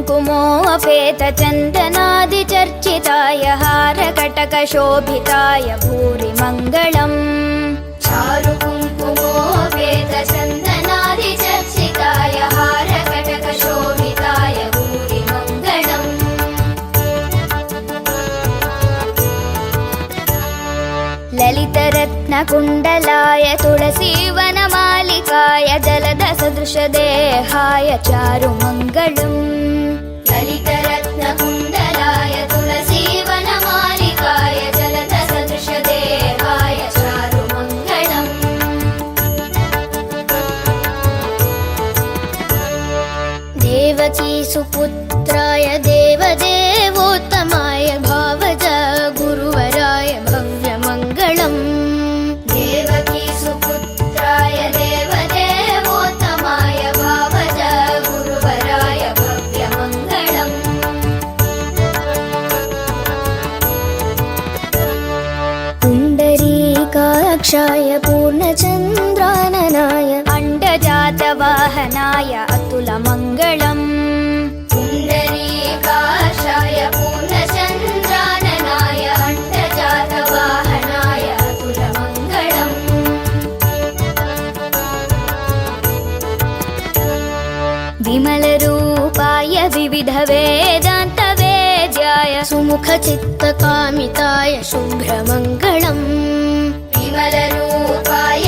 चारुकुङ्कुमोऽपेतचन्दनादिचर्चिताय हारकटकशोभिताय भूरि मङ्गलम्। चारुकुङ्कुमोऽपेतचन्दनादिचर्चिताय हारकटकशोभिताय भूरि मङ्गलम्। ललितरत्नकुण्डलाय तुलसीवनमालिकाय जलदसदृशदेहाय चारुमङ्गलम्। ललितरत्नकुण्डलाय तुलसीवनमालिकाय जलदसदृशदेहाय चारुमङ्गलम्। देवकीसुपुत्राय देवदेवोत्तमाय भावज गुरुवराय भव्यमङ्गलम्। देवकीसुपुत्राय देवदेवोत्तमाय भावज गुरुवराय भव्यमङ्गलम्। पुण्डरीकाक्षाय पूर्णचन्द्राननाय अण्डजातवाहनाय अतुलमङ्गलम्। पुण्डरीकाक्षाय पूर्णचन्द्राननाय अण्डजातवाहनाय अतुलमङ्गलम्। विमलरूपाय विविधवेदान्तवेद्याय सुमुखचित्तकामिताय शुभ्रमङ्गलम्। विमलरूपाय